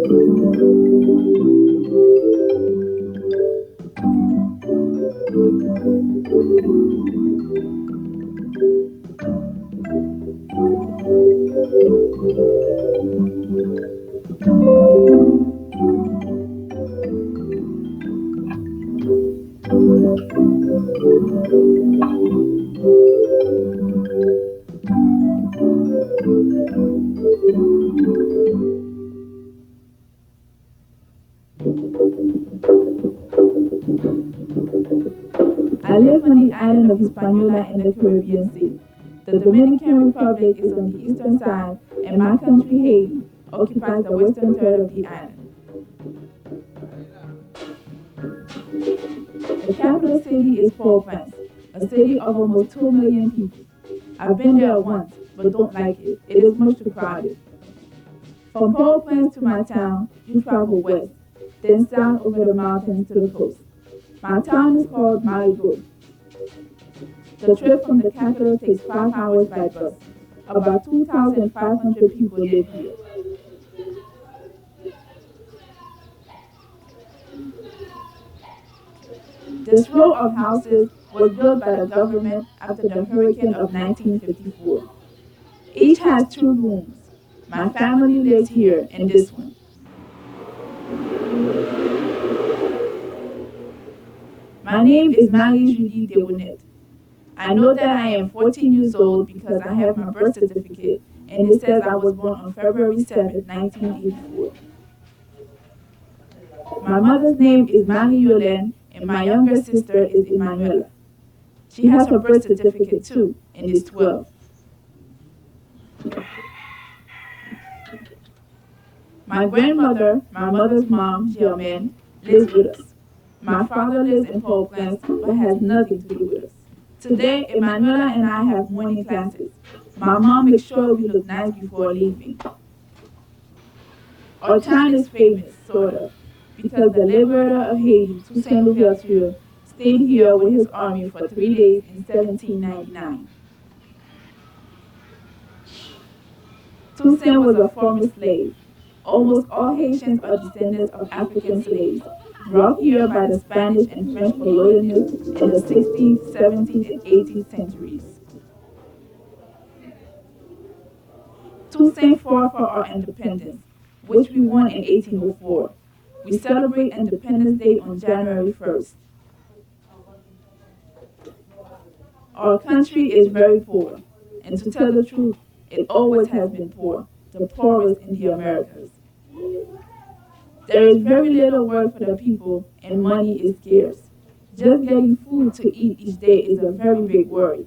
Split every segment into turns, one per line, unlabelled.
I live on the island of Hispaniola in the Caribbean Sea. The Dominican Republic is on the eastern side, and my country, Haiti, occupies the western third of the island. The capital city is Port-au-Prince, a city of almost 2 million people. I've been there once, but don't like it. It is much too crowded. From Port-au-Prince to my town, you travel west, then south over the mountains to the coast. My town is called Marigot. The trip from the capital takes 5 hours by bus. About 2,500 people live here. This row of houses was built by the government after the hurricane of 1954. Each has 2 rooms. My family lives here in this one. My name is Marie-Julie Debonnet. I know that I am 14 years old because I have my birth certificate and it says I was born on February 7, 1984. My mother's name is Marie-Yolene and my younger sister is Emanuela. She has her birth certificate too and is 12. My grandmother, my mother's mom, Germaine, lives with us. My father lives in Port-au-Prince but has nothing to do with us. Today, Emanuela and I have morning classes. My mom makes sure we look nice before leaving. Our town is famous, sort of, because the liberator of Haiti, Toussaint Louverture, stayed here with his army for 3 days in 1799. Toussaint was a former slave. Almost all Haitians are descendants of African slaves, brought here by the Spanish and French colonialists in the 16th, 17th, and 18th centuries. Toussaint fought for our independence, which we won in 1804. We celebrate Independence Day on January 1st. Our country is very poor, and to tell the truth, it always has been poor, the poorest in the Americas. There is very little work for the people, and money is scarce. Just getting food to eat each day is a very big worry.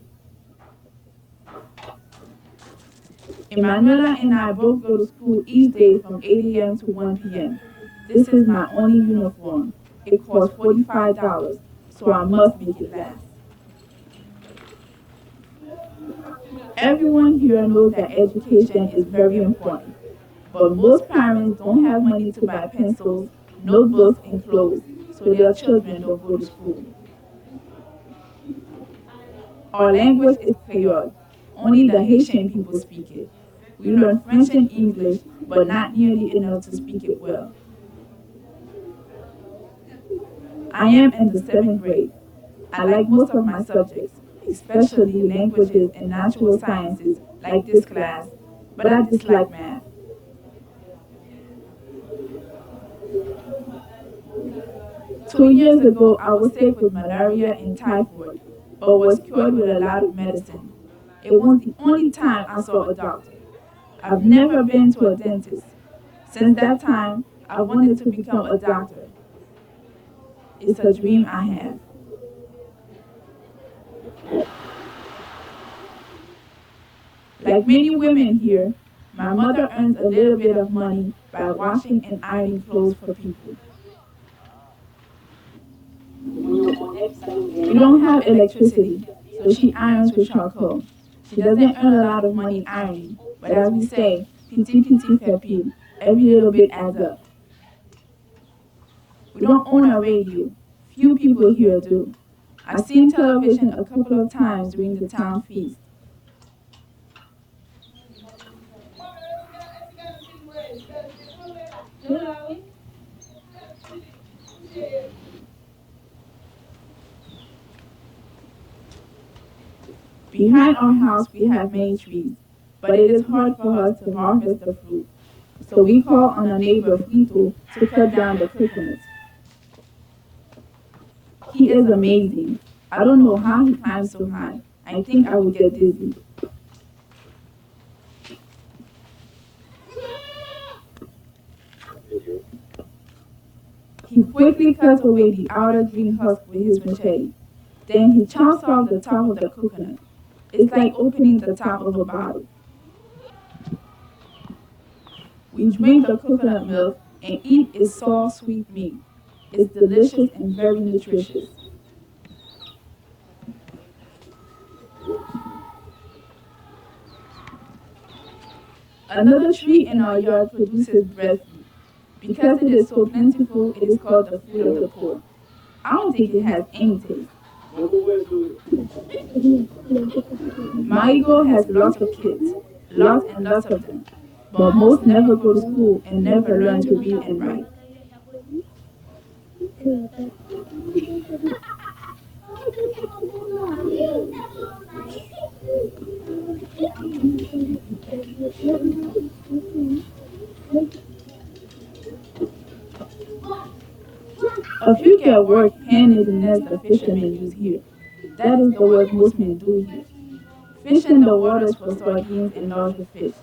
Emanuela and I both go to school each day from 8 a.m. to 1 p.m. This is my only uniform. It costs $45, so I must make it last. Everyone here knows that education is very important, but most parents don't have money to buy pencils, notebooks, and clothes, so their children don't go to school. Our language is Creole. Only the Haitian people speak it. We learn French and English, but not nearly enough to speak it well. I am in the 7th grade. I like most of my subjects, especially languages and natural sciences like this class, but I dislike math. 2 years ago, I was sick with malaria and typhoid, but was cured with a lot of medicine. It was the only time I saw a doctor. I've never been to a dentist. Since that time, I wanted to become a doctor. It's a dream I have. Like many women here, my mother earns a little bit of money by washing and ironing clothes for people. We don't have electricity, so she irons with charcoal. She doesn't earn a lot of money ironing, but as we say, petit petit fait pile, every little bit adds up. We don't own a radio. Few people here do. I've seen television a couple of times during the town feast. Behind our house, we have many trees, but it is hard for us to harvest the fruit. So we call on a neighbor Fito to cut down the coconuts. He is amazing. I don't know how he climbs so high. I think I would get dizzy. He quickly cuts away the outer green husk with his machete. Then he chops off the top of the coconut. It's like opening the top of a bottle. We drink the coconut milk and eat its soft, sweet meat. It's delicious and very nutritious. Another tree in our yard produces breadfruit. Because it is so plentiful, it is called the fruit of the poor. I don't think it has any taste. Marigold has lots of kids, lots and lots of them, but most never go to school and never learn to read and write. A few get work hand in the nest the fishermen use here. That is the work most men do here. Fish in the waters for sardines and larger fish.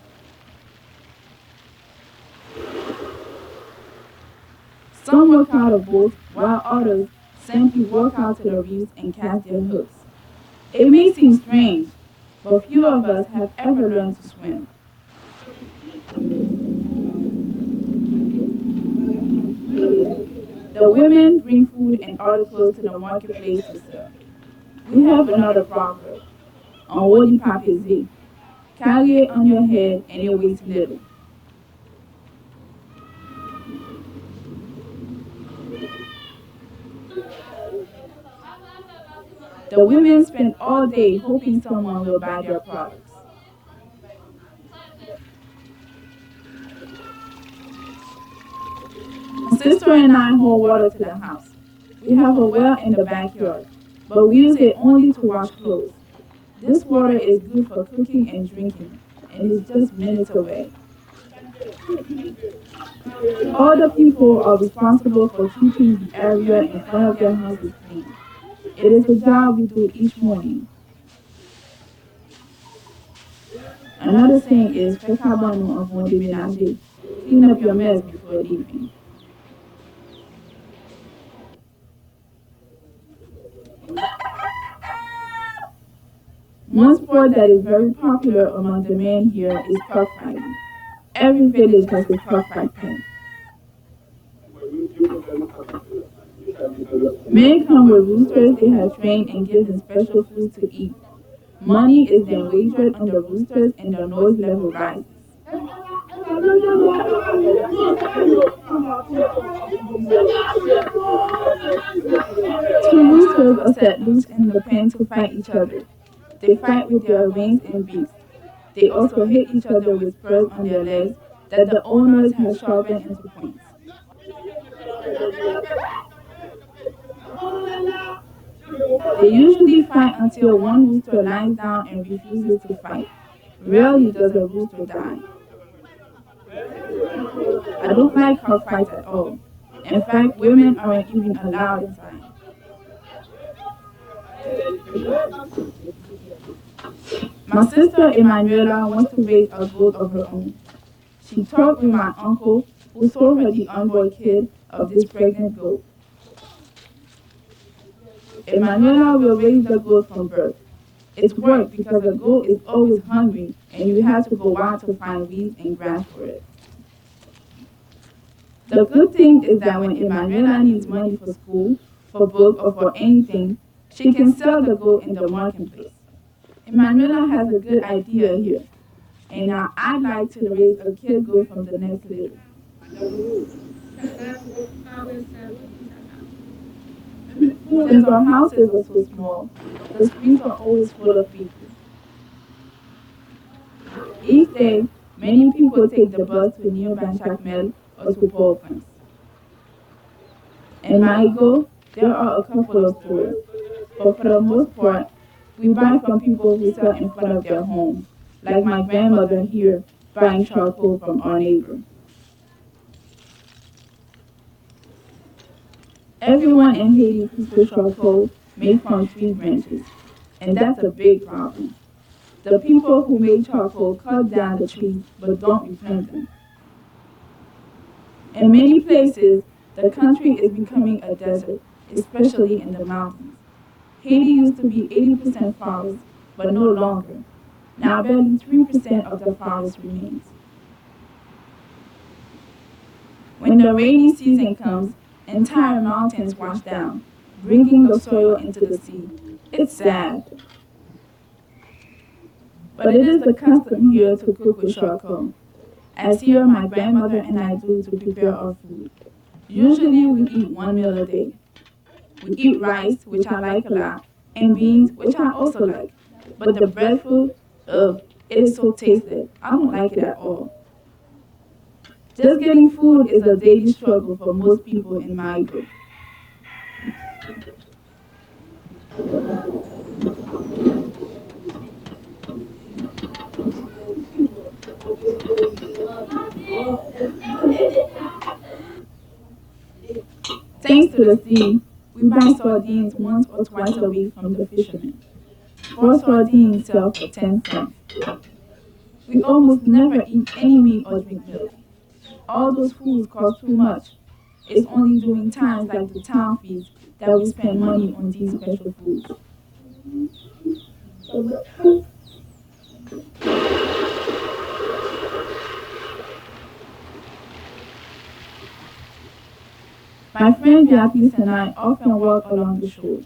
Some work out of boats, while others simply walk out to the reefs and cast their hooks. It may seem strange, but few of us have ever learned to swim. The women bring food and other clothes to the marketplace to sell. We have another proverb, Onwodi Papeze. Carry it on your head and it weighs little. The women spend all day hoping someone will buy their products. My sister and I haul water to the house. We have a well in the backyard, but we use it only to wash clothes. This water is good for cooking and drinking, and is just minutes away. All the people are responsible for keeping the area in front of their houses clean. It is a job we do each morning. Another saying is "Fekabano avant de ménager." Clean up your mess before leaving. One sport that is very popular among the men here is cockfighting. Every village has a cockfight pen. Men come with roosters they have trained and give them special food to eat. Money is then wagered on the roosters and the noise level rises. Two roosters are set loose in the pen to fight each other. They fight with their wings and beaks. They also hit each other with spurs on their legs that the owners have sharpened into points. They usually fight until one rooster lies down and refuses to fight. Rarely does a rooster die. I don't like cockfights at all. In fact, women aren't even allowed inside. My sister Emanuela wants to raise a goat of her own. She talked with my uncle, who sold her the unborn kid of this pregnant goat. Emanuela will raise the goat from birth. It's work because a goat is always hungry and you have to go out to find weeds and grass for it. The good thing is that when Emanuela needs money for school, for book, or for anything, she can sell the goat in the marketplace. Emanuela has a good idea here, and now I'd like to raise a kid goat from the next litter. Since our houses are so small, the streets are always full of people. Each day, many people take the bus to nearby Chakmel or to Port-au-Prince. In Marigot, there are a couple of stores, but for the most part, we buy from people who sell in front of their homes, like my grandmother here buying charcoal from our neighbor. Everyone in Haiti who sells charcoal made from tree branches, and that's a big problem. The people who make charcoal cut down the trees but don't replant them. In many places, the country is becoming a desert, especially in the mountains. Haiti used to be 80% forest, but no longer. Now barely 3% of the forest remains. When the rainy season comes, entire mountains wash down, bringing the soil into the sea. It's sad. But it is the custom here to cook with charcoal, as here my grandmother and I do to prepare our food. Usually we eat one meal a day. We eat rice, which I like a lot, and beans, which I also like. But the breadfruit, ugh, it is so tasteless. I don't like it at all. Just getting food is a daily struggle for most people in my group. Thanks to the sea, we buy sardines once or twice a week from the fishermen. 4 sardines sell for 10 cents. We almost never eat any meat or drink milk. All those foods cost too much. It's only during times like the town feast that we spend money on these special foods. My friend Beatrice and I often walk along the shore,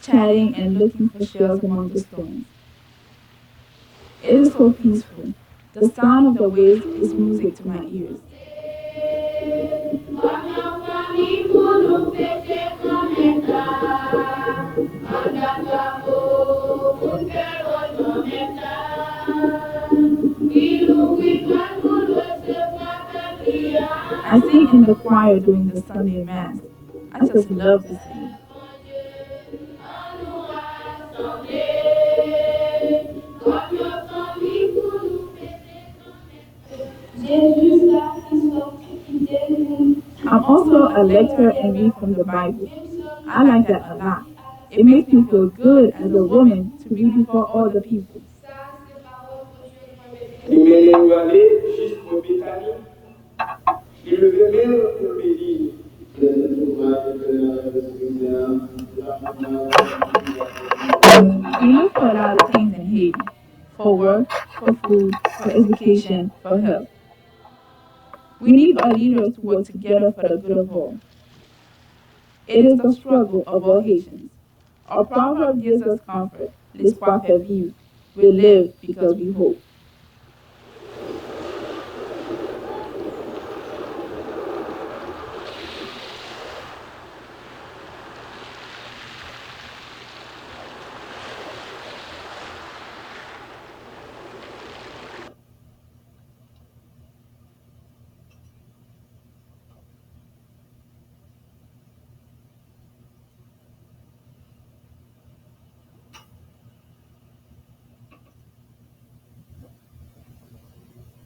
chatting and looking for shells among the stones. It is so peaceful. The sound of the waves is music to my ears. I sing in the choir during the Sunday Mass. I just love to sing. I'm also a lecturer and read from the Bible. I like that a lot. It makes me feel good as a woman to be before all the people. We look for a lot of things in Haiti. For work, for food, for education, for health. We need our leaders to work together for the good of all. It is the struggle of all Haitians. Our proverb gives us comfort. L'espoir fait vivre. We live because we hope.